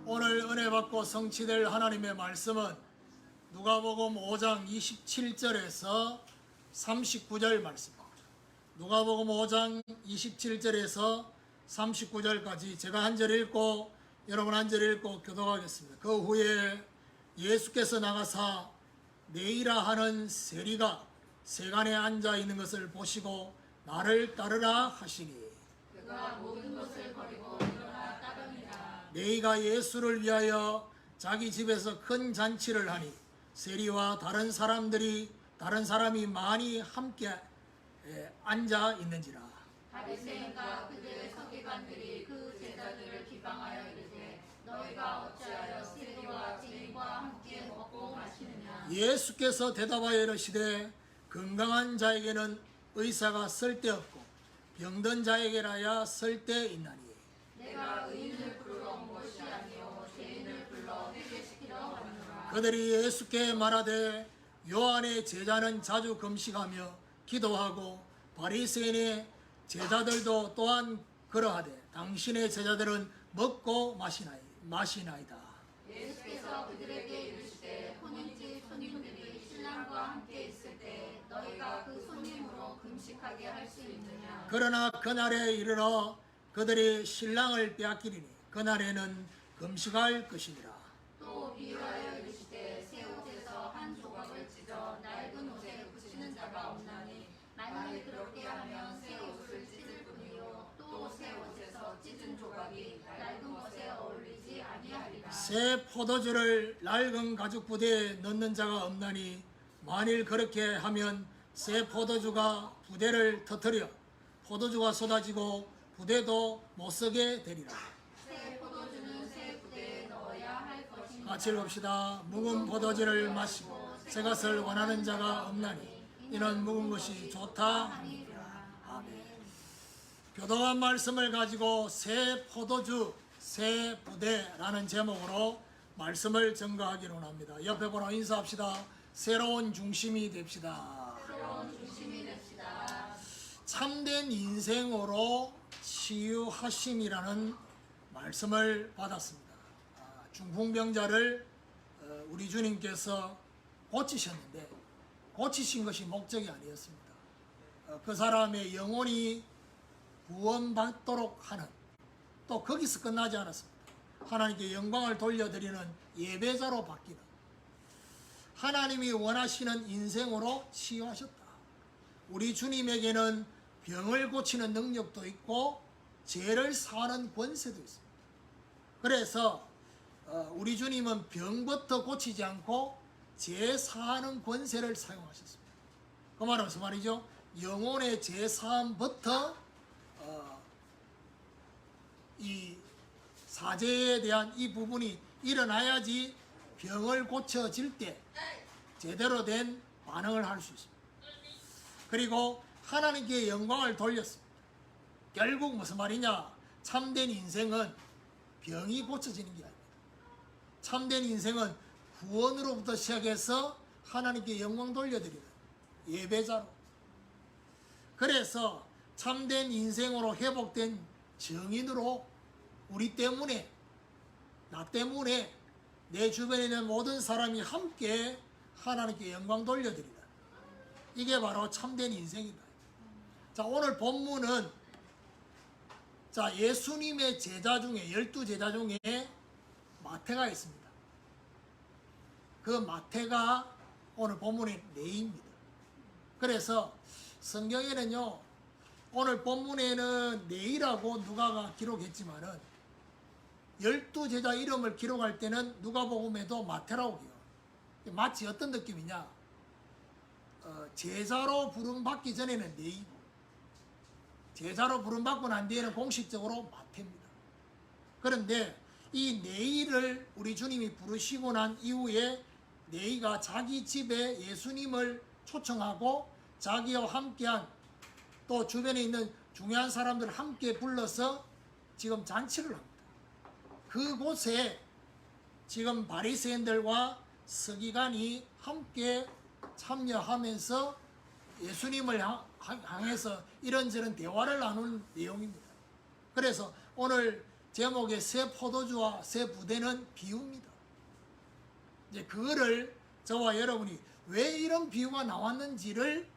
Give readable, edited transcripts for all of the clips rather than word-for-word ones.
오늘 은혜 받고 성취될 하나님의 말씀은 누가복음 5장 27절에서 39절 말씀입니다. 누가복음 5장 27절에서 39절까지 제가 한 절 읽고 여러분 한 절 읽고 교독하겠습니다. 그 후에 예수께서 나가사 네이라 하는 세리가 세간에 앉아 있는 것을 보시고 나를 따르라 하시니 그가 모든 것을 버리고 일어나 따르니라. 네이가 예수를 위하여 자기 집에서 큰 잔치를 하니 세리와 다른 사람이 많이 함께 앉아 있는지라. 바리새인과 그들의 서기관들이 그 제자들을 비방하여 이르되 너희가 어찌하여 세리와 죄인과 함께 먹고 마시느냐. 예수께서 대답하여 이르시되 건강한 자에게는 의사가 쓸데없고 병든 자에게라야 쓸데있나니 내가 의인을 불러 온 것이 아니요 죄인을 불러 회개시키려 왔노라. 그들이 예수께 말하되 요한의 제자는 자주 금식하며 기도하고 바리새인의 제자들도 또한 그러하되 당신의 제자들은 먹고 마시나이다. 예수께서 그들에게 이르시되 혼인집 손님들이 신랑과 함께 있을 때 너희가 그 손님으로 금식하게 할 수 있느냐. 그러나 그날에 이르러 그들이 신랑을 빼앗기리니 그날에는 금식할 것이니라. 또 비유하여 이르시되 새 옷에서 한 조각을 찢어 낡은 옷에 붙이는 자가 없나니 만일 그렇게 하면 새 옷을 찢을 뿐이요 또 새 옷에서 찢은 조각이 낡은 옷에 어울리지 아니하리라. 새 포도주를 낡은 가죽 부대에 넣는 자가 없나니 만일 그렇게 하면 새 포도주가 부대를 터뜨려 포도주가 쏟아지고 부대도 못쓰게 되리라. 새 포도주는 새 부대에 넣어야 할 것이니라. 같이 읽읍시다. 묵은 포도주를 마시고 새 것을 원하는 자가 없나니 이는 묵은 것이 좋다 하니라. 아멘. 교독한 말씀을 가지고 새 포도주 새 부대라는 제목으로 말씀을 전가하기로 합니다. 옆에 보러 인사합시다. 새로운 중심이 됩시다. 새로운 중심이 됩시다. 참된 인생으로 치유하심이라는 말씀을 받았습니다. 중풍병자를 우리 주님께서 고치셨는데 고치신 것이 목적이 아니었습니다. 그 사람의 영혼이 구원받도록 하는, 또 거기서 끝나지 않았습니다. 하나님께 영광을 돌려드리는 예배자로 바뀌는, 하나님이 원하시는 인생으로 치유하셨다. 우리 주님에게는 병을 고치는 능력도 있고 죄를 사하는 권세도 있습니다. 그래서 우리 주님은 병부터 고치지 않고 죄 사하는 권세를 사용하셨습니다. 그 말은 무슨 말이죠? 영혼의 죄 사함부터 이 사죄에 대한 이 부분이 일어나야지 병을 고쳐질 때 제대로 된 반응을 할 수 있습니다. 그리고 하나님께 영광을 돌렸습니다. 결국 무슨 말이냐? 참된 인생은 병이 고쳐지는 게 아닙니다. 참된 인생은 구원으로부터 시작해서 하나님께 영광 돌려드리는 예배자로. 그래서 참된 인생으로 회복된 정인으로 우리 때문에, 나 때문에 내 주변에 있는 모든 사람이 함께 하나님께 영광 돌려드리는, 이게 바로 참된 인생이다. 자, 오늘 본문은 예수님의 제자 중에 12제자 중에 마태가 있습니다. 그 마태가 오늘 본문의 네이입니다. 그래서 성경에는요, 오늘 본문에는 네이라고 누가가 기록했지만은 12제자 이름을 기록할 때는 누가복음에도 마태라고 해요. 마치 어떤 느낌이냐? 제자로 부름받기 전에는 네이고, 제자로 부름받고 난 뒤에는 공식적으로 마태입니다. 그런데 이 네이를 우리 주님이 부르시고 난 이후에 네이가 자기 집에 예수님을 초청하고 자기와 함께한, 또 주변에 있는 중요한 사람들을 함께 불러서 지금 잔치를 합니다. 그곳에 지금 바리새인들과 서기관이 함께 참여하면서 예수님을 향해서 이런저런 대화를 나누는 내용입니다. 그래서 오늘 제목의 새 포도주와 새 부대는 비유입니다. 이제 그거를 저와 여러분이 왜 이런 비유가 나왔는지를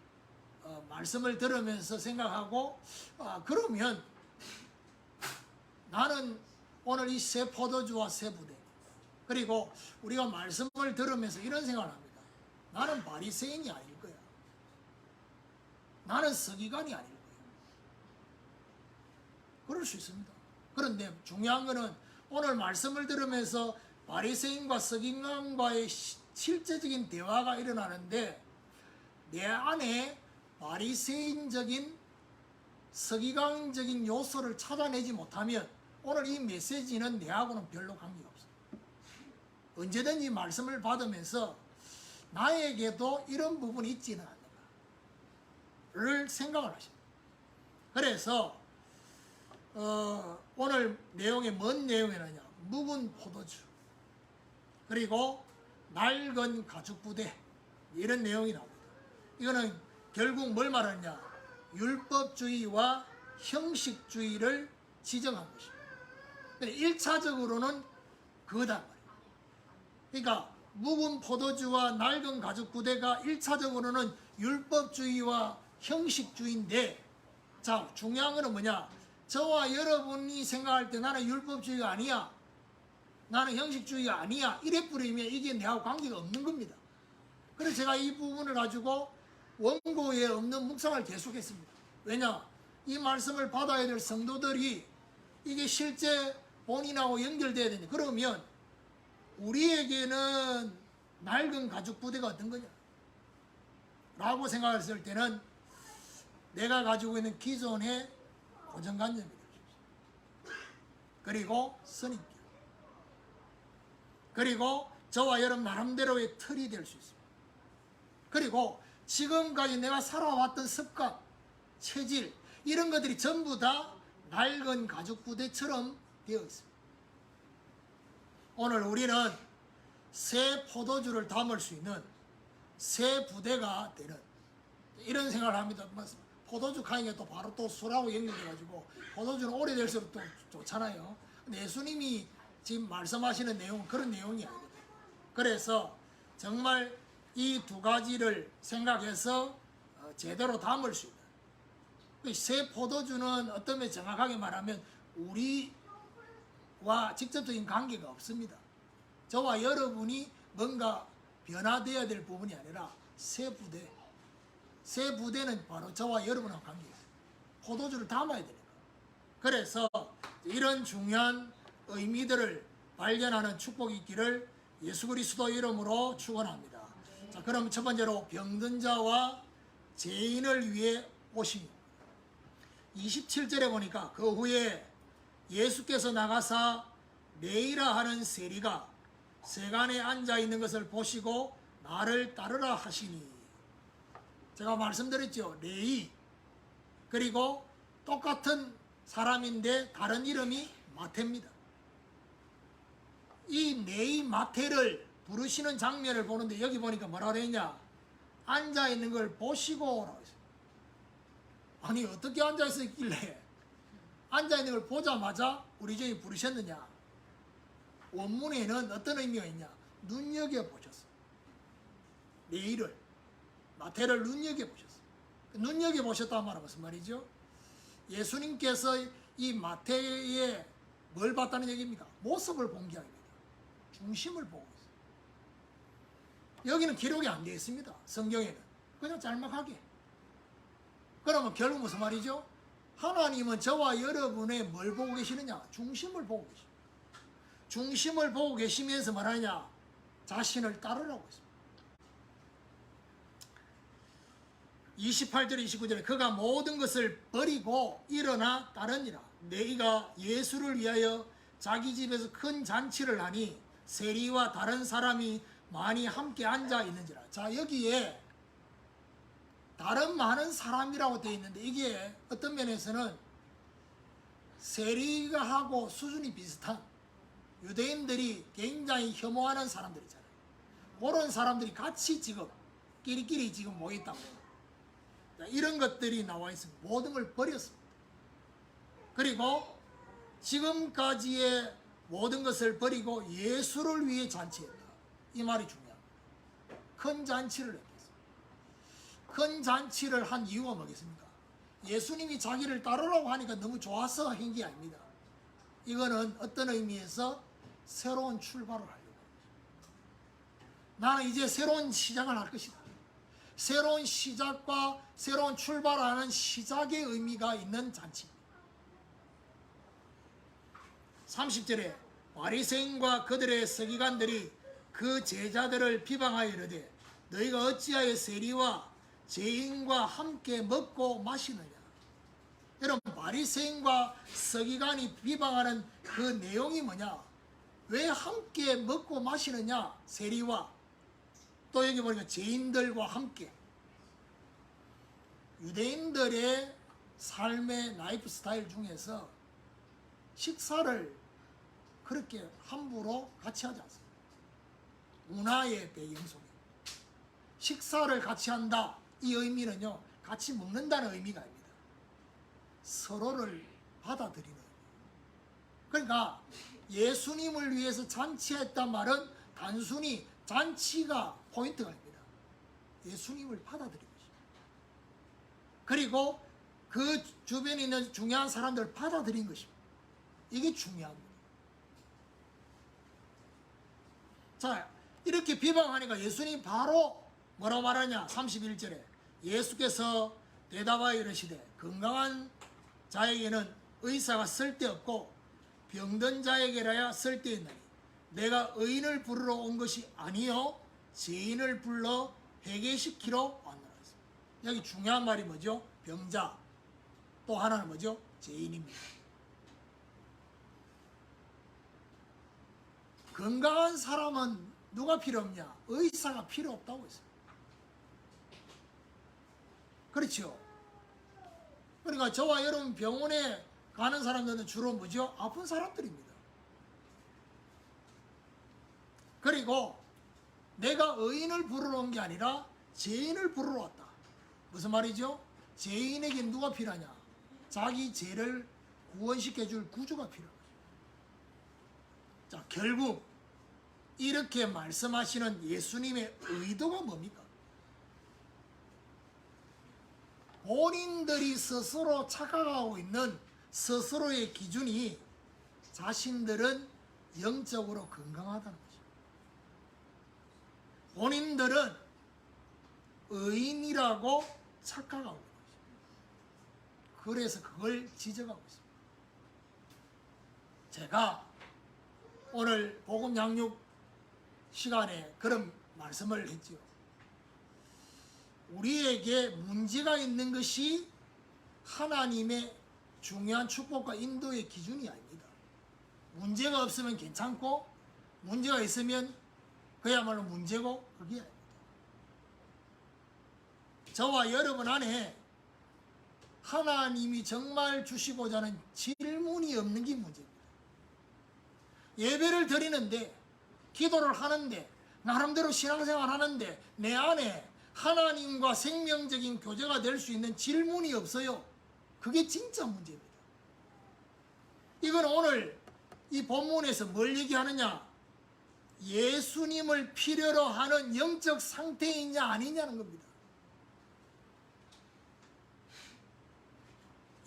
말씀을 들으면서 생각하고, 그러면 나는 오늘 이 새 포도주와 새 부대, 그리고 우리가 말씀을 들으면서 이런 생각을 합니다. 나는 바리새인이 아닐 거야. 나는 서기관이 아닐 거야. 그럴 수 있습니다. 그런데 중요한 것은 오늘 말씀을 들으면서 바리새인과 서기관과의 실제적인 대화가 일어나는데, 내 안에 바리새인적인 서기관적인 요소를 찾아내지 못하면 오늘 이 메시지는 내하고는 별로 관계가 없어요. 언제든지 말씀을 받으면서 나에게도 이런 부분이 있지는 않는가를 생각을 하십니다. 그래서 오늘 내용이 뭔 내용이냐냐, 묵은 포도주, 그리고 낡은 가죽부대, 이런 내용이 나옵니다. 이거는 결국 뭘 말하느냐, 율법주의와 형식주의를 지정한 것입니다. 1차적으로는 그거다 말이에요. 그러니까 묵은 포도주와 낡은 가죽부대가 1차적으로는 율법주의와 형식주의인데, 자, 중요한 거는 뭐냐, 저와 여러분이 생각할 때 나는 율법주의가 아니야, 나는 형식주의가 아니야, 이래 뿌리면 이게 내하고 관계가 없는 겁니다. 그래서 제가 이 부분을 가지고 원고에 없는 묵상을 계속했습니다. 왜냐, 이 말씀을 받아야 될 성도들이 이게 실제 본인하고 연결돼야 되는데, 그러면 우리에게는 낡은 가죽 부대가 어떤 거냐 라고 생각했을 때는 내가 가지고 있는 기존의 고정관념이 될 수 있습니다. 그리고 선입견, 그리고 저와 여러분 나름대로의 틀이 될 수 있습니다. 그리고 지금까지 내가 살아왔던 습관, 체질, 이런 것들이 전부 다 낡은 가죽 부대처럼 되어 있습니다. 오늘 우리는 새 포도주를 담을 수 있는 새 부대가 되는 이런 생각을 합니다. 포도주 카니까 또 바로 또 술하고 연결돼가지고 포도주는 오래될수록 또 좋잖아요. 근데 예수님이 지금 말씀하시는 내용은 그런 내용이 아니거든요. 그래서 정말 이 두 가지를 생각해서 제대로 담을 수 있는, 새 포도주는 어떤 면 정확하게 말하면 우리와 직접적인 관계가 없습니다. 저와 여러분이 뭔가 변화되어야 될 부분이 아니라 새 부대는 바로 저와 여러분하고 관계가 있어요. 포도주를 담아야 되니까. 그래서 이런 중요한 의미들을 발견하는 축복이 있기를 예수 그리스도 이름으로 축원합니다. 자, 그럼 첫 번째로 병든 자와 죄인을 위해 오심이, 27절에 보니까 그 후에 예수께서 나가사 레이라 하는 세리가 세간에 앉아 있는 것을 보시고 나를 따르라 하시니, 제가 말씀드렸죠. 레이, 그리고 똑같은 사람인데 다른 이름이 마태입니다. 이 레이 마태를 부르시는 장면을 보는데 여기 보니까 뭐라고 되어 있냐, 앉아 있는 걸 보시고 라고 했어요. 아니 어떻게 앉아 있었길래 앉아 있는 걸 보자마자 우리 주님 부르셨느냐. 원문에는 어떤 의미가 있냐, 눈여겨보셨어요. 레이를, 마태를 눈여겨보셨어요. 눈여겨보셨다는 말은 무슨 말이죠? 예수님께서 이 마태의 뭘 봤다는 얘기입니까? 모습을 본 게 아닙니다. 중심을 보고 있어요. 여기는 기록이 안 되어 있습니다. 성경에는. 그냥 짤막하게. 그러면 결국 무슨 말이죠? 하나님은 저와 여러분의 뭘 보고 계시느냐? 중심을 보고 계십니다. 중심을 보고 계시면서 말하느냐? 자신을 따르라고 했습니다. 28절 29절에 그가 모든 것을 버리고 일어나 따르니라. 너희가 예수를 위하여 자기 집에서 큰 잔치를 하니 세리와 다른 사람이 많이 함께 앉아 있는지라. 자, 여기에 다른 많은 사람이라고 되어 있는데 이게 어떤 면에서는 세리가 하고 수준이 비슷한 유대인들이 굉장히 혐오하는 사람들이잖아요. 그런 사람들이 같이 지금 끼리끼리 지금 모였다고. 이런 것들이 나와 있습니다. 모든 걸 버렸습니다. 그리고 지금까지의 모든 것을 버리고 예수를 위해 잔치했다. 이 말이 중요합니다. 큰 잔치를 했겠습니다. 큰 잔치를 한 이유가 뭐겠습니까? 예수님이 자기를 따르라고 하니까 너무 좋아서 한 게 아닙니다. 이거는 어떤 의미에서 새로운 출발을 하려고 합니다. 나는 이제 새로운 시작을 할 것이다. 새로운 시작과 새로운 출발하는 시작의 의미가 있는 잔치입니다. 30절에 바리새인과 그들의 서기관들이 그 제자들을 비방하여 이르되 너희가 어찌하여 세리와 죄인과 함께 먹고 마시느냐. 여러분, 바리새인과 서기관이 비방하는 그 내용이 뭐냐? 왜 함께 먹고 마시느냐? 세리와 또 여기 보니까 죄인들과 함께. 유대인들의 삶의 라이프 스타일 중에서 식사를 그렇게 함부로 같이 하지 않습니다. 문화의 배경 속에 식사를 같이 한다, 이 의미는요 같이 먹는다는 의미가 아닙니다. 서로를 받아들이는 의미. 그러니까 예수님을 위해서 잔치했단 말은 단순히 잔치가 포인트가 아닙니다. 예수님을 받아들이는 것입니다. 그리고 그 주변에 있는 중요한 사람들을 받아들인 것입니다. 이게 중요합니다. 자, 이렇게 비방하니까 예수님이 바로 뭐라고 말하냐? 31절에 예수께서 대답하여 이르시되 건강한 자에게는 의사가 쓸데없고 병든 자에게라야 쓸데있나니 내가 의인을 부르러 온 것이 아니요 죄인을 불러 회개시키러 왔노라. 여기 중요한 말이 뭐죠? 병자. 또 하나는 뭐죠? 죄인입니다. 건강한 사람은 누가 필요 없냐? 의사가 필요 없다고 했어요. 그렇죠? 그러니까 저와 여러분 병원에 가는 사람들은 주로 뭐죠? 아픈 사람들입니다. 그리고 내가 의인을 부르러 온 게 아니라 죄인을 부르러 왔다. 무슨 말이죠? 죄인에게 누가 필요하냐? 자기 죄를 구원시켜줄 구주가 필요하다. 자, 결국 이렇게 말씀하시는 예수님의 의도가 뭡니까? 본인들이 스스로 착각하고 있는 스스로의 기준이 자신들은 영적으로 건강하다는 것입니다. 본인들은 의인이라고 착각하고 있는 것입니다. 그래서 그걸 지적하고 있습니다. 제가 오늘 복음 양육 시간에 그런 말씀을 했지요. 우리에게 문제가 있는 것이 하나님의 중요한 축복과 인도의 기준이 아닙니다. 문제가 없으면 괜찮고 문제가 있으면 그야말로 문제고 그게 아닙니다. 저와 여러분 안에 하나님이 정말 주시고자 하는 질문이 없는 게 문제입니다. 예배를 드리는데 기도를 하는데 나름대로 신앙생활 하는데 내 안에 하나님과 생명적인 교제가 될 수 있는 질문이 없어요. 그게 진짜 문제입니다. 이건 오늘 이 본문에서 뭘 얘기하느냐? 예수님을 필요로 하는 영적 상태에 있냐 아니냐는 겁니다.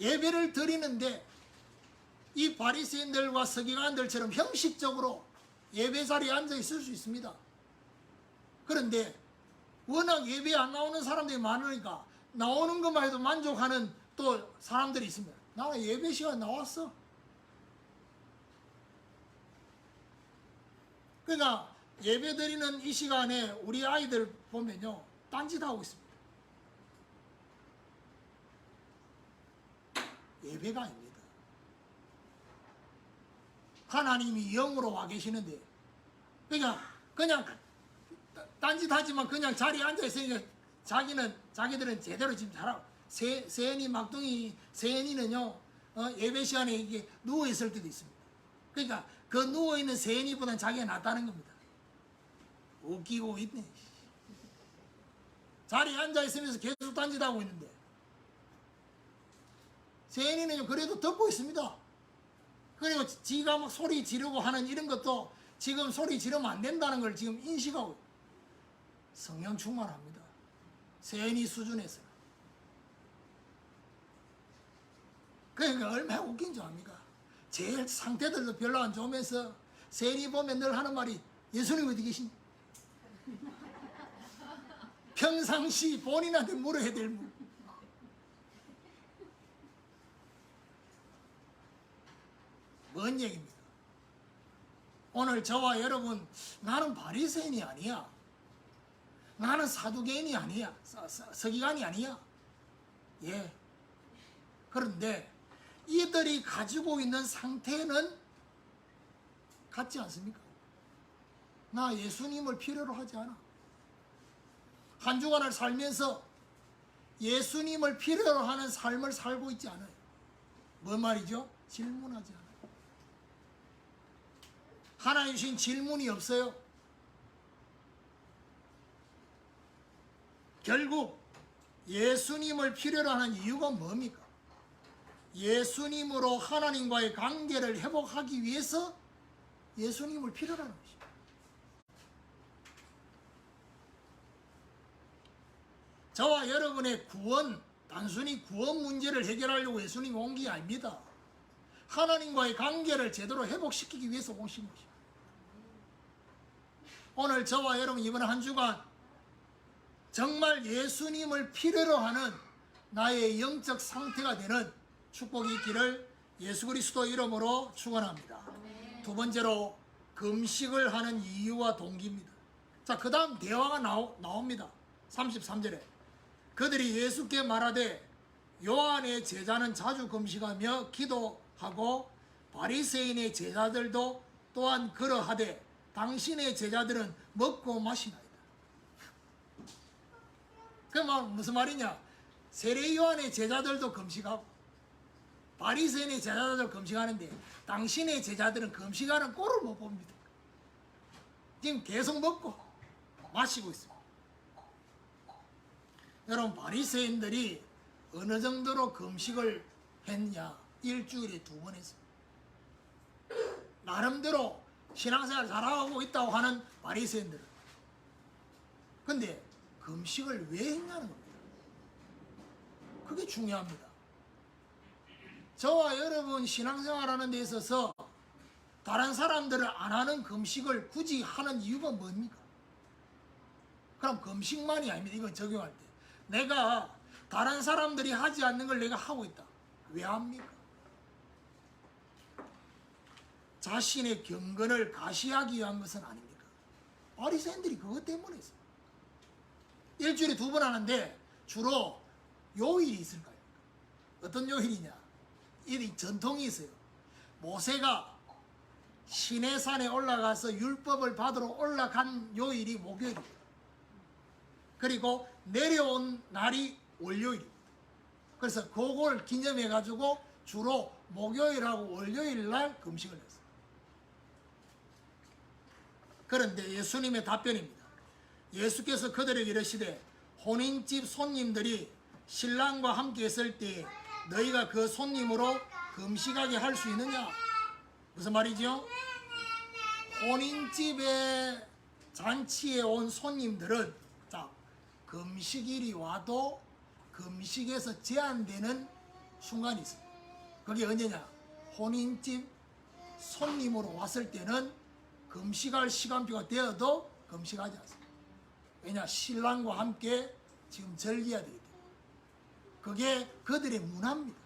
예배를 드리는데 이 바리새인들과 서기관들처럼 형식적으로 예배 자리에 앉아 있을 수 있습니다. 그런데 워낙 예배에 안 나오는 사람들이 많으니까 나오는 것만 해도 만족하는 또 사람들이 있습니다. 나는 예배 시간 나왔어. 그러니까 예배 드리는 이 시간에 우리 아이들 보면요 딴짓하고 있습니다. 예배가 아닙니다. 하나님이 영으로 와 계시는데 그러니까 그냥 딴짓하지만 그냥 자리에 앉아 있으니까 자기들은 제대로 지금 잘하고 세연이 막둥이 세연이는요 예배 시간에 이게 누워 있을 때도 있습니다. 그러니까 그 누워 있는 세연이보다는 자기가 낫다는 겁니다. 웃기고 있네. 자리에 앉아 있으면서 계속 딴짓하고 있는데 세연이는 그래도 듣고 있습니다. 그리고 지가 막 소리 지르고 하는 이런 것도 지금 소리 지르면 안 된다는 걸 지금 인식하고 성령 충만합니다. 세인이 수준에서. 그러니까 얼마나 웃긴 줄 압니까? 제일 상태들도 별로 안 좋으면서 세인이 보면 늘 하는 말이 예수님 어디 계시니? 평상시 본인한테 물어야 될 물. 뭔 얘기입니다. 오늘 저와 여러분, 나는 바리새인이 아니야. 나는 사두개인이 아니야. 서기관이 아니야. 예. 그런데 이들이 가지고 있는 상태는 같지 않습니까? 나 예수님을 필요로 하지 않아. 한 주간을 살면서 예수님을 필요로 하는 삶을 살고 있지 않아요. 뭔 말이죠? 질문하지 않아요. 하나님 주신 질문이 없어요. 결국 예수님을 필요로 하는 이유가 뭡니까? 예수님으로 하나님과의 관계를 회복하기 위해서 예수님을 필요로 하는 것입니다. 저와 여러분의 구원, 단순히 구원 문제를 해결하려고 예수님이 온 게 아닙니다. 하나님과의 관계를 제대로 회복시키기 위해서 오신 것입니다. 오늘 저와 여러분 이번 한 주간 정말 예수님을 필요로 하는 나의 영적 상태가 되는 축복이 있기를 예수 그리스도 이름으로 축원합니다. 두 번째로 금식을 하는 이유와 동기입니다. 자, 그 다음 대화가 나옵니다. 33절에 그들이 예수께 말하되 요한의 제자는 자주 금식하며 기도하고 바리새인의 제자들도 또한 그러하되 당신의 제자들은 먹고 마시나이다. 그 말 무슨 말이냐? 세례 요한의 제자들도 금식하고 바리새인의 제자들도 금식하는데 당신의 제자들은 금식하는 꼴을 못 봅니다. 지금 계속 먹고 마시고 있습니다. 여러분, 바리새인들이 어느 정도로 금식을 했냐? 일주일에 2번 했습니다. 나름대로 신앙생활 잘하고 있다고 하는 바리새인들. 근데 금식을 왜 했냐는 겁니다. 그게 중요합니다. 저와 여러분 신앙생활하는 데 있어서 다른 사람들은 안 하는 금식을 굳이 하는 이유가 뭡니까? 그럼 금식만이 아닙니다. 이건 적용할 때. 내가 다른 사람들이 하지 않는 걸 내가 하고 있다. 왜 합니까? 자신의 경건을 가시하기 위한 것은 아닙니까? 바리새인들이 그것 때문에 했어요. 일주일에 2번 하는데 주로 요일이 있을까요? 어떤 요일이냐? 이 전통이 있어요. 모세가 시내산에 올라가서 율법을 받으러 올라간 요일이 목요일입니다. 그리고 내려온 날이 월요일입니다. 그래서 그걸 기념해 가지고 주로 목요일하고 월요일 날 금식을 했어요. 그런데 예수님의 답변입니다. 예수께서 그들에게 이르시되 혼인집 손님들이 신랑과 함께 있을 때 너희가 그 손님으로 금식하게 할 수 있느냐? 무슨 말이죠? 혼인집에 잔치에 온 손님들은 자, 금식일이 와도 금식에서 제한되는 순간이 있어요. 그게 언제냐? 혼인집 손님으로 왔을 때는 금식할 시간표가 되어도 금식하지 않습니다. 왜냐? 신랑과 함께 지금 즐겨야 되기 때문에. 그게 그들의 문화입니다.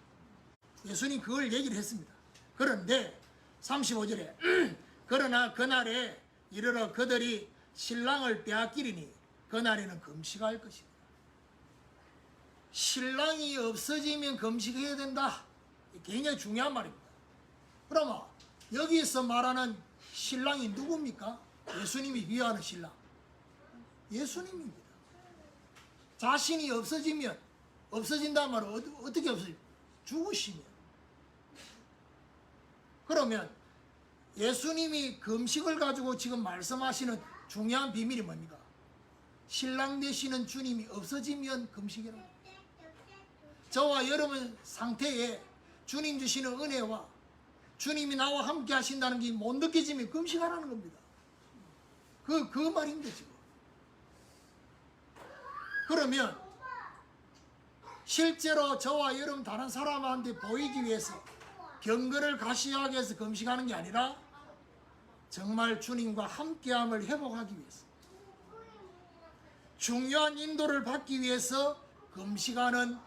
예수님 그걸 얘기를 했습니다. 그런데 35절에 그러나 그날에 이르러 그들이 신랑을 빼앗기리니 그날에는 금식할 것이다. 신랑이 없어지면 금식해야 된다. 굉장히 중요한 말입니다. 그러면 여기서 말하는 신랑이 누굽니까? 예수님이 비유하는 신랑. 예수님입니다. 자신이 없어지면 없어진다는 말은 어떻게 없어집니까? 죽으시면. 그러면 예수님이 금식을 가지고 지금 말씀하시는 중요한 비밀이 뭡니까? 신랑 되시는 주님이 없어지면 금식이라고. 저와 여러분 상태에 주님 주시는 은혜와 주님이 나와 함께 하신다는 게 못 느껴지면 금식하라는 겁니다. 그 말인데 지금. 그러면 실제로 저와 여러분 다른 사람한테 보이기 위해서 경건을 가시하기 위해서 금식하는 게 아니라 정말 주님과 함께함을 회복하기 위해서 중요한 인도를 받기 위해서 금식하는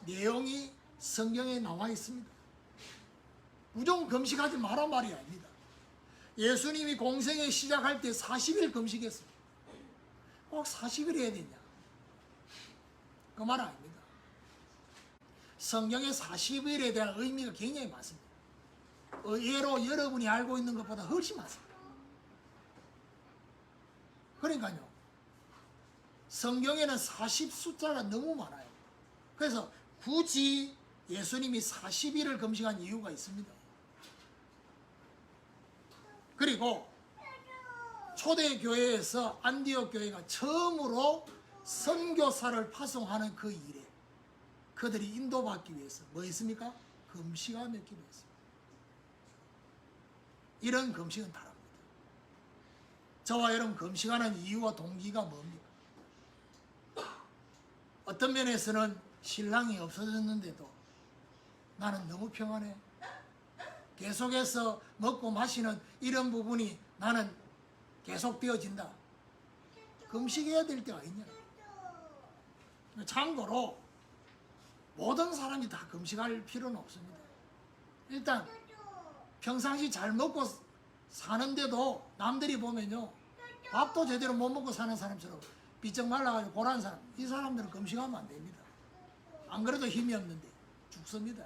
내용이 성경에 나와 있습니다. 무조건 금식하지 마라 말이 아닙니다. 예수님이 공생에 시작할 때 40일 금식했어요. 꼭 40일 해야 되냐? 그 말 아닙니다. 성경의 40일에 대한 의미가 굉장히 많습니다. 의외로 여러분이 알고 있는 것보다 훨씬 많습니다. 그러니까요. 성경에는 40 숫자가 너무 많아요. 그래서 굳이 예수님이 40일을 금식한 이유가 있습니다. 그리고 초대교회에서 안디옥 교회가 처음으로 선교사를 파송하는 그 일에 그들이 인도받기 위해서 뭐 했습니까? 금식하며 기도했습니다. 이런 금식은 다릅니다. 저와 여러분 금식하는 이유와 동기가 뭡니까? 어떤 면에서는 신랑이 없어졌는데도 나는 너무 평안해. 계속해서 먹고 마시는 이런 부분이 나는 계속 되어진다. 금식해야 될 때가 있냐. 참고로 모든 사람이 다 금식할 필요는 없습니다. 일단 평상시 잘 먹고 사는데도 남들이 보면요 밥도 제대로 못 먹고 사는 사람처럼 비쩍 말라가지고 고란 사람, 이 사람들은 금식하면 안 됩니다. 안 그래도 힘이 없는데 죽습니다.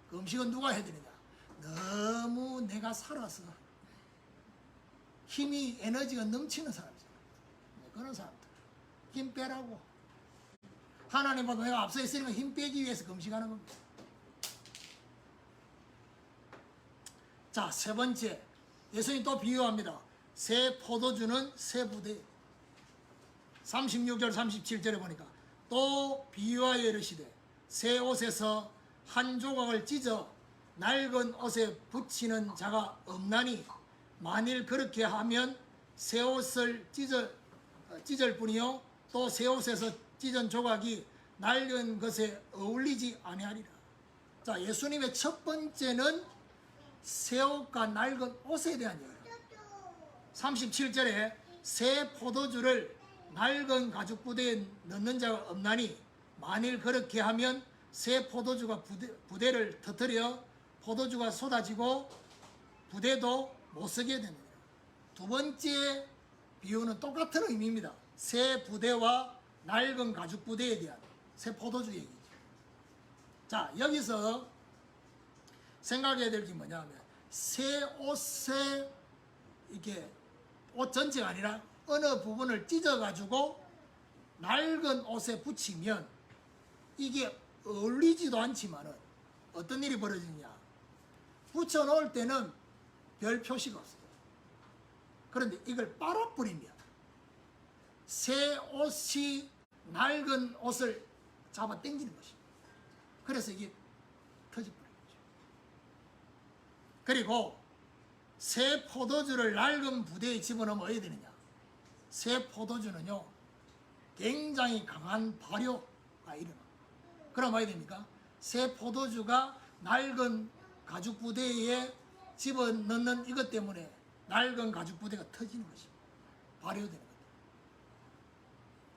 금식은 누가 해야 되느냐? 너무 내가 살아서 힘이 에너지가 넘치는 사람이잖아요. 그런 사람들 힘 빼라고. 하나님보다 내가 앞서 있으니까 힘 빼기 위해서 금식하는 겁니다. 자, 세 번째, 예수님이 또 비유합니다. 새 포도주는 새 부대. 36절 37절에 보니까 또 비유하여 이르시되 새 옷에서 한 조각을 찢어 낡은 옷에 붙이는 자가 없나니 만일 그렇게 하면 새 옷을 찢을 뿐이요 또 새 옷에서 찢은 조각이 낡은 것에 어울리지 아니하리라. 자, 예수님의 첫 번째는 새 옷과 낡은 옷에 대한 얘기예요. 37절에 새 포도주를 낡은 가죽 부대에 넣는 자가 없나니 만일 그렇게 하면 새 포도주가 부대를 터뜨려 포도주가 쏟아지고 부대도 못 쓰게 됩니다. 두 번째 비유는 똑같은 의미입니다. 새 부대와 낡은 가죽 부대에 대한 새 포도주 얘기죠. 자, 여기서 생각해야 될 게 뭐냐면 새 옷에 이렇게 옷 전체가 아니라 어느 부분을 찢어가지고 낡은 옷에 붙이면 이게 어울리지도 않지만은 어떤 일이 벌어지냐. 붙여놓을 때는 별 표시가 없어요. 그런데 이걸 빨아버리면 새 옷이 낡은 옷을 잡아 당기는 것입니다. 그래서 이게 터져버리는 거죠. 그리고 새 포도주를 낡은 부대에 집어넣으면 어떻게 되느냐. 새 포도주는요 굉장히 강한 발효가 일어납니다. 그럼 어떻게 됩니까? 새 포도주가 낡은 가죽 부대에 집어넣는 이것 때문에 낡은 가죽 부대가 터지는 것입니다. 발효되는 겁니다.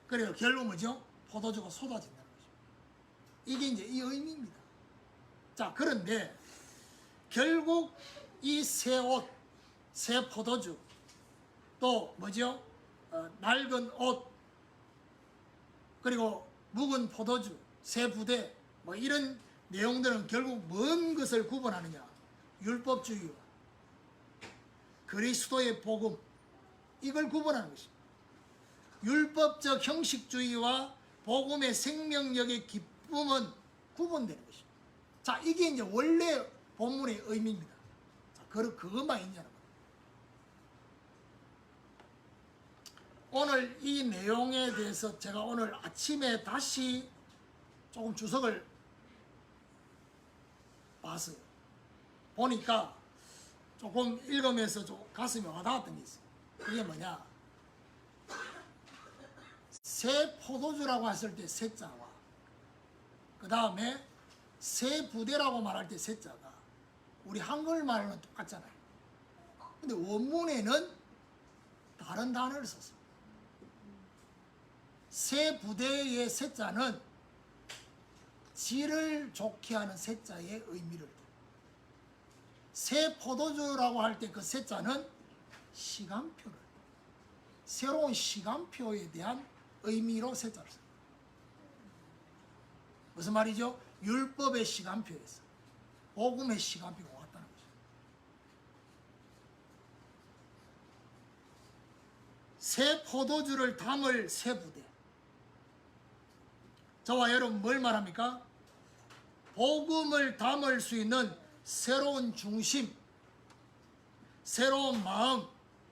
그래서 결국 뭐죠? 포도주가 쏟아진다는 것입니다. 이게 이제 이 의미입니다. 자, 그런데 결국 이 새 옷, 새 포도주, 또 뭐죠? 낡은 옷, 그리고 묵은 포도주, 새 부대, 뭐 이런 내용들은 결국 뭔 것을 구분하느냐? 율법주의와 그리스도의 복음, 이걸 구분하는 것입니다. 율법적 형식주의와 복음의 생명력의 기쁨은 구분되는 것입니다. 자, 이게 이제 원래 본문의 의미입니다. 자, 그것만 있냐는 겁니다. 오늘 이 내용에 대해서 제가 오늘 아침에 다시 조금 주석을 봤어요. 보니까 조금 읽으면서 좀 가슴이 와닿았던 게 있어요. 그게 뭐냐? 새 포도주라고 했을 때 새자와 그 다음에 새 부대라고 말할 때 새자가 우리 한글말로는 똑같잖아요. 근데 원문에는 다른 단어를 썼어요. 새 부대의 새자는 질을 좋게 하는 새자의 의미를 새 포도주라고 할 때 그 새자는 시간표를 새로운 시간표에 대한 의미로 새자를 써요. 무슨 말이죠? 율법의 시간표에서 복음의 시간표가 왔다는 거죠. 새 포도주를 담을 새 부대. 저와 여러분 뭘 말합니까? 복음을 담을 수 있는 새로운 중심, 새로운 마음,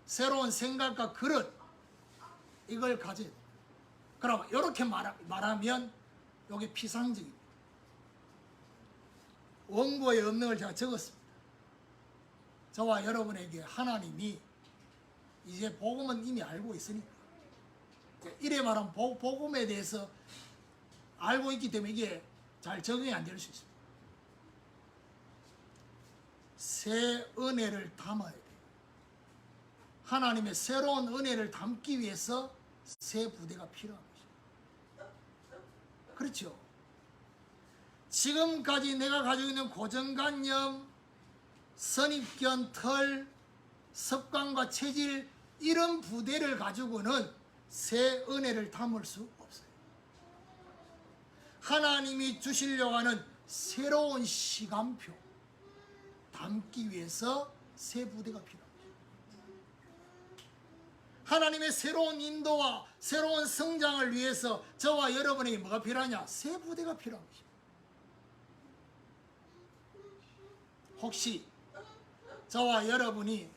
새로운 생각과 그릇, 이걸 가져야 돼요. 그럼 이렇게 말하면 이게 피상적입니다. 원고에 없는 걸 제가 적었습니다. 저와 여러분에게 하나님이 이제 복음은 이미 알고 있으니까 이래 말하면 복음에 대해서 알고 있기 때문에 이게 잘 적용이 안 될 수 있습니다. 새 은혜를 담아야 돼요. 하나님의 새로운 은혜를 담기 위해서 새 부대가 필요한 것입니다. 그렇죠? 지금까지 내가 가지고 있는 고정관념, 선입견, 털, 습관과 체질 이런 부대를 가지고는 새 은혜를 담을 수 없어요. 하나님이 주시려고 하는 새로운 시간표 담기 위해서 새 부대가 필요합니다. 하나님의 새로운 인도와 새로운 성장을 위해서 저와 여러분에게 뭐가 필요하냐? 새 부대가 필요한 것입니다. 혹시 저와 여러분이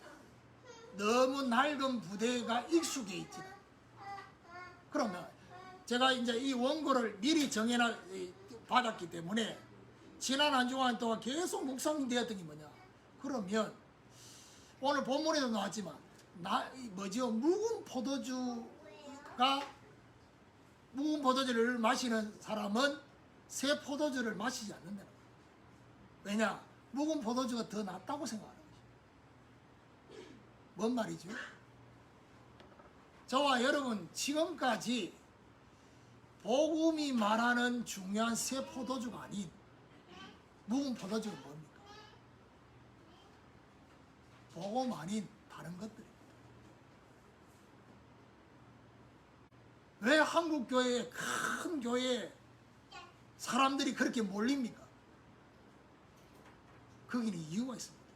너무 낡은 부대가 익숙해 있지? 그러면 제가 이제 이 원고를 미리 정해놔 받았기 때문에 지난 한 주간 동안 계속 묵상이 되었던 게 뭐냐? 그러면 오늘 본문에도 나왔지만 묵은 포도주를 마시는 사람은 새 포도주를 마시지 않는다는 거예요. 왜냐? 묵은 포도주가 더 낫다고 생각하는 거죠. 뭔 말이죠? 저와 여러분 지금까지 복음이 말하는 중요한 새 포도주가 아닌 묵은 포도주가 뭡니까? 복음 아닌 다른 것들입니다. 왜 한국 교회에 큰 교회에 사람들이 그렇게 몰립니까? 거기는 이유가 있습니다.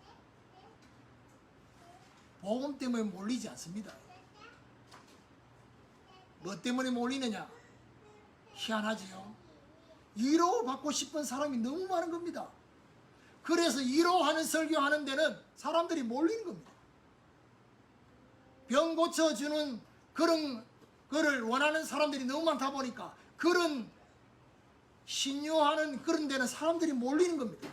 복음 때문에 몰리지 않습니다. 뭐 때문에 몰리느냐? 희한하지요. 위로받고 싶은 사람이 너무 많은 겁니다. 그래서 위로하는 설교하는 데는 사람들이 몰리는 겁니다. 병 고쳐주는 그런 거를 원하는 사람들이 너무 많다 보니까 그런 신유하는 그런 데는 사람들이 몰리는 겁니다.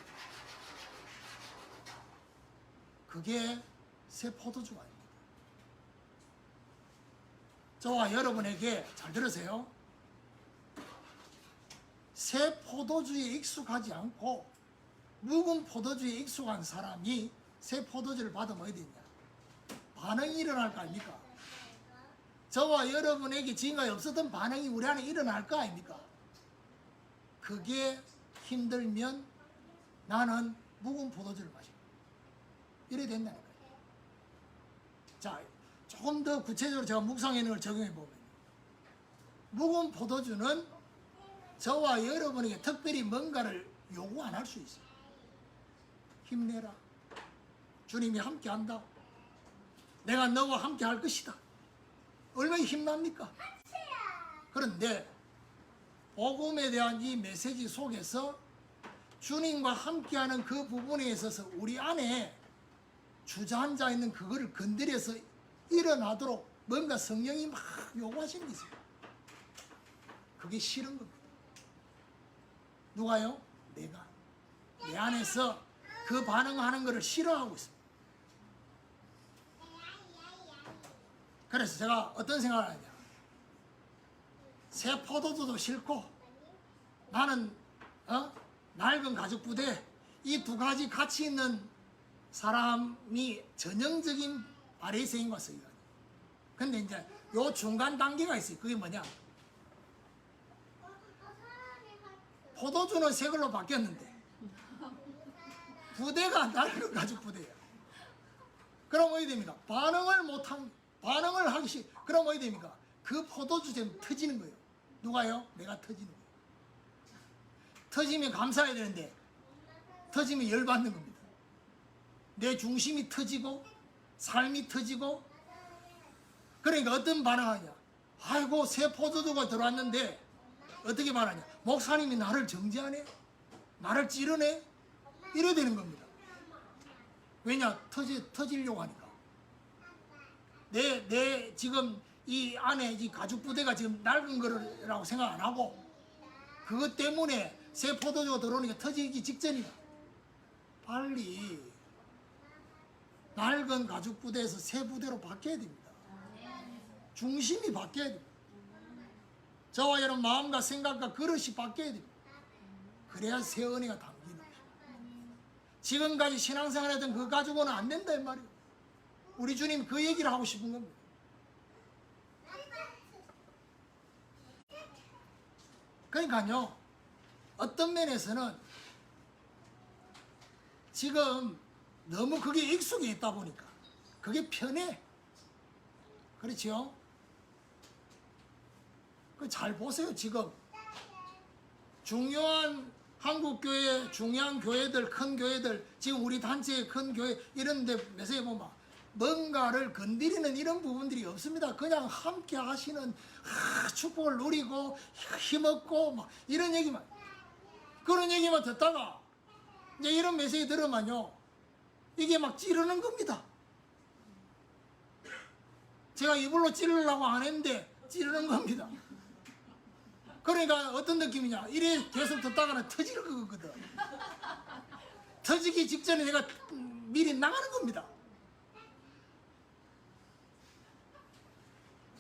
그게 새 포도주가 아닙니다. 저와 여러분에게 잘 들으세요. 새 포도주에 익숙하지 않고 묵은 포도주에 익숙한 사람이 새 포도주를 받으면 어디 있냐? 반응이 일어날 거 아닙니까? 저와 여러분에게 지금까지 없었던 반응이 우리 안에 일어날 거 아닙니까? 그게 힘들면 나는 묵은 포도주를 마시고 이래 된다는 거예요. 자, 조금 더 구체적으로 제가 묵상해 있는 걸 적용해 보면 묵은 포도주는 저와 여러분에게 특별히 뭔가를 요구 안 할 수 있어요. 힘내라. 주님이 함께 한다. 내가 너와 함께 할 것이다. 얼마나 힘납니까? 그런데 복음에 대한 이 메시지 속에서 주님과 함께하는 그 부분에 있어서 우리 안에 주저앉아 있는 그거를 건드려서 일어나도록 뭔가 성령이 막 요구하시는 게 있어요. 그게 싫은 겁니다. 누가요? 내가. 내 안에서 그 반응하는 것을 싫어하고 있습니다. 그래서 제가 어떤 생각을 하냐, 새 포도주도 싫고 나는 낡은 가죽 부대, 이 두 가지 가치 있는 사람이 전형적인 바리새인 같습니다. 근데 이제 요 중간 단계가 있어요. 그게 뭐냐, 포도주는 새 걸로 바뀌었는데 부대가 낡은 가죽 부대예요. 그럼 어디 됩니까? 반응을 하기 싫. 그럼 어디 됩니까? 그 포도주 좀 터지는 거예요. 누가요? 내가 터지는 거예요. 터지면 감사해야 되는데 터지면 열받는 겁니다. 내 중심이 터지고 삶이 터지고. 그러니까 어떤 반응하냐, 아이고 새 포도주가 들어왔는데 어떻게 말하냐, 목사님이 나를 정죄하네, 나를 찌르네, 이래야 되는 겁니다. 왜냐, 터지려고 하니까. 내 지금 이 안에 이 가죽 부대가 지금 낡은 거라고 생각 안 하고 그것 때문에 새 포도주가 들어오니까 터지기 직전이다. 빨리 낡은 가죽 부대에서 새 부대로 바뀌어야 됩니다. 중심이 바뀌어야 됩니다. 저와 여러분 마음과 생각과 그릇이 바뀌어야 됩니다. 그래야 새 은혜가 담기는 것입니다. 지금까지 신앙생활 했던 그 가지고는 안 된다 이 말이에요. 우리 주님 그 얘기를 하고 싶은 겁니다. 그러니까요, 어떤 면에서는 지금 너무 그게 익숙해 있다 보니까 그게 편해. 그렇죠? 잘 보세요. 지금 중요한 한국교회, 중요한 교회들, 큰 교회들, 지금 우리 단체의 큰 교회 이런 데 매세에 보면 뭔가를 건드리는 이런 부분들이 없습니다. 그냥 함께 하시는 축복을 누리고 힘없고 막 이런 얘기만, 그런 얘기만 듣다가 이제 이런 메시지 들으면요, 이게 막 찌르는 겁니다. 제가 이불로 찌르려고 안 했는데 찌르는 겁니다. 그러니까 어떤 느낌이냐, 이래 계속 듣다가는 터질 거거든. 터지기 직전에 내가 미리 나가는 겁니다.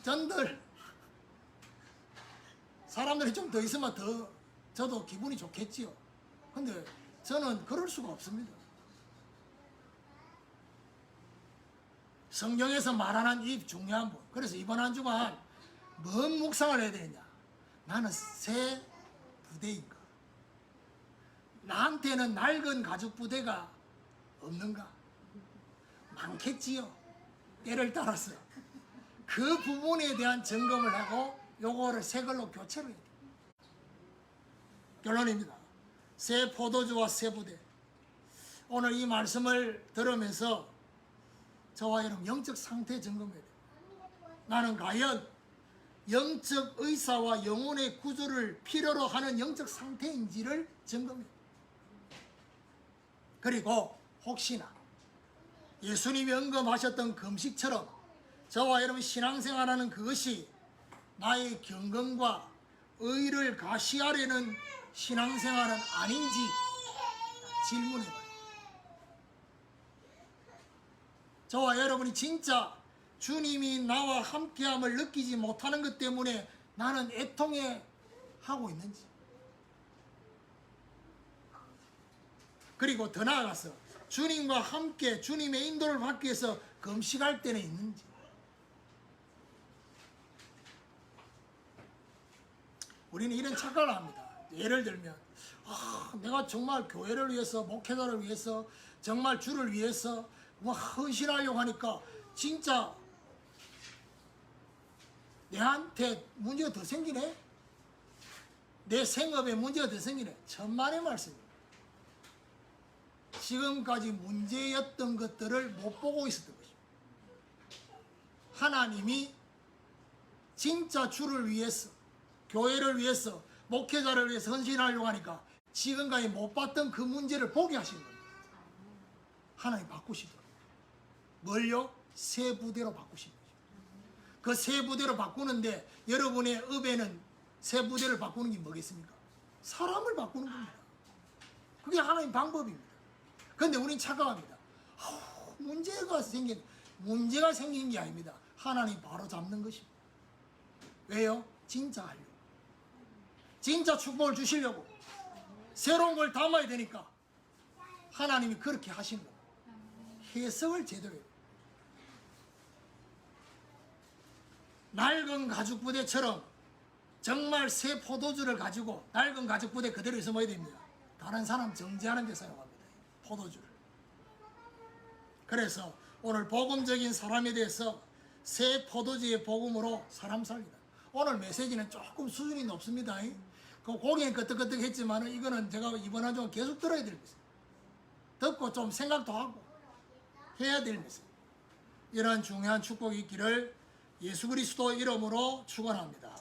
전들 사람들이 좀 더 있으면 더 저도 기분이 좋겠지요. 근데 저는 그럴 수가 없습니다. 성경에서 말하는 이 중요한 부. 그래서 이번 한 주간 뭔 묵상을 해야 되느냐, 나는 새 부대인가, 나한테는 낡은 가죽 부대가 없는가? 많겠지요. 때를 따라서 그 부분에 대한 점검을 하고 요거를 새 걸로 교체를 해야 돼요. 결론입니다. 새 포도주와 새 부대. 오늘 이 말씀을 들으면서 저와 여러분 영적 상태 점검해야 돼요. 나는 과연 영적 의사와 영혼의 구조를 필요로 하는 영적 상태인지를 점검해야 돼요. 그리고 혹시나 예수님이 언급하셨던 금식처럼 저와 여러분 신앙생활하는 그것이 나의 경건과 의를 가시하려는 신앙생활은 아닌지 질문해봐요. 저와 여러분이 진짜 주님이 나와 함께함을 느끼지 못하는 것 때문에 나는 애통해 하고 있는지, 그리고 더 나아가서 주님과 함께 주님의 인도를 받기 위해서 금식할 때는 있는지. 우리는 이런 착각을 합니다. 예를 들면 내가 정말 교회를 위해서, 목회자를 위해서, 정말 주를 위해서 헌신하려고 하니까 진짜 내한테 문제가 더 생기네, 내 생업에 문제가 더 생기네. 천만의 말씀입니다. 지금까지 문제였던 것들을 못 보고 있었던 것입니다. 하나님이 진짜 주를 위해서, 교회를 위해서, 목회자를 위해서 헌신하려고 하니까 지금까지 못 봤던 그 문제를 보게 하신 겁니다. 하나님 바꾸시더라고요. 뭘요? 새 부대로 바꾸신 거죠. 그 새 부대로 바꾸는데 여러분의 업에는 새 부대를 바꾸는 게 뭐겠습니까? 사람을 바꾸는 겁니다. 그게 하나님 방법입니다. 근데 우린 착각합니다. 문제가 생긴 게 아닙니다. 하나님 바로 잡는 것입니다. 왜요? 진짜 하려고. 진짜 축복을 주시려고. 새로운 걸 담아야 되니까 하나님이 그렇게 하시는 겁니다. 해석을 제대로 해요. 낡은 가죽 부대처럼 정말 새 포도주를 가지고 낡은 가죽 부대 그대로 있어야 됩니다. 다른 사람 정지하는 데 사용합니다. 포도주를. 그래서 오늘 복음적인 사람에 대해서 새 포도주의 복음으로 사람 살리다. 오늘 메시지는 조금 수준이 높습니다. 그 고개는 끄덕끄덕했지만 이거는 제가 이번 한 주 계속 들어야 될 메시지. 듣고 좀 생각도 하고 해야 될 메시지. 이런 중요한 축복이 있기를 예수 그리스도 이름으로 축원합니다.